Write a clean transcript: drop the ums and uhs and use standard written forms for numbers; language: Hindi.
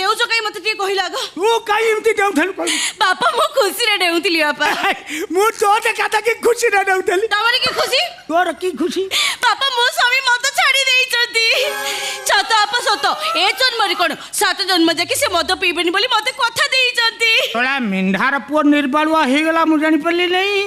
देउछ कहीं मत टी कहिला ग तू काई एमती देउथल कहि बापा मो खुशी रे देउतिली बापा मु तो देखा कि खुशी न देउथली तमरे की खुशी तोर की खुशी बापा मो स्वामी मत छाड़ी देई छथि सत आप सत ए जन्म रे कोन सात जन्म जाके से मद पीबेनी बोली मते कथा देई छथि तोला मिंढार पुओ निर्बालुआ हे गेला मु जानि पल्ली नहीं।